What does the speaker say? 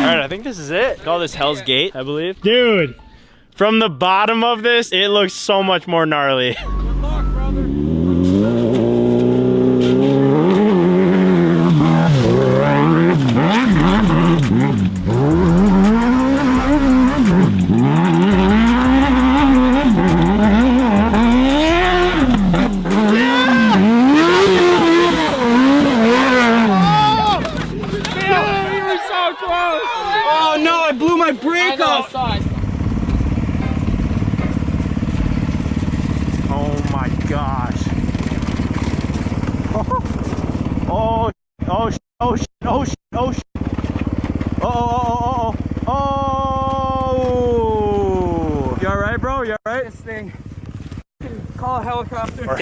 Alright, I think this is it. Call this Hell's Gate, I believe. Dude, from the bottom of this, it looks so much more gnarly. Good luck, brother. Oh no, I blew my brake off! Oh my gosh. Oh, oh, oh, oh, oh, oh, oh, oh. You alright, bro? You alright? This thing. Call a helicopter.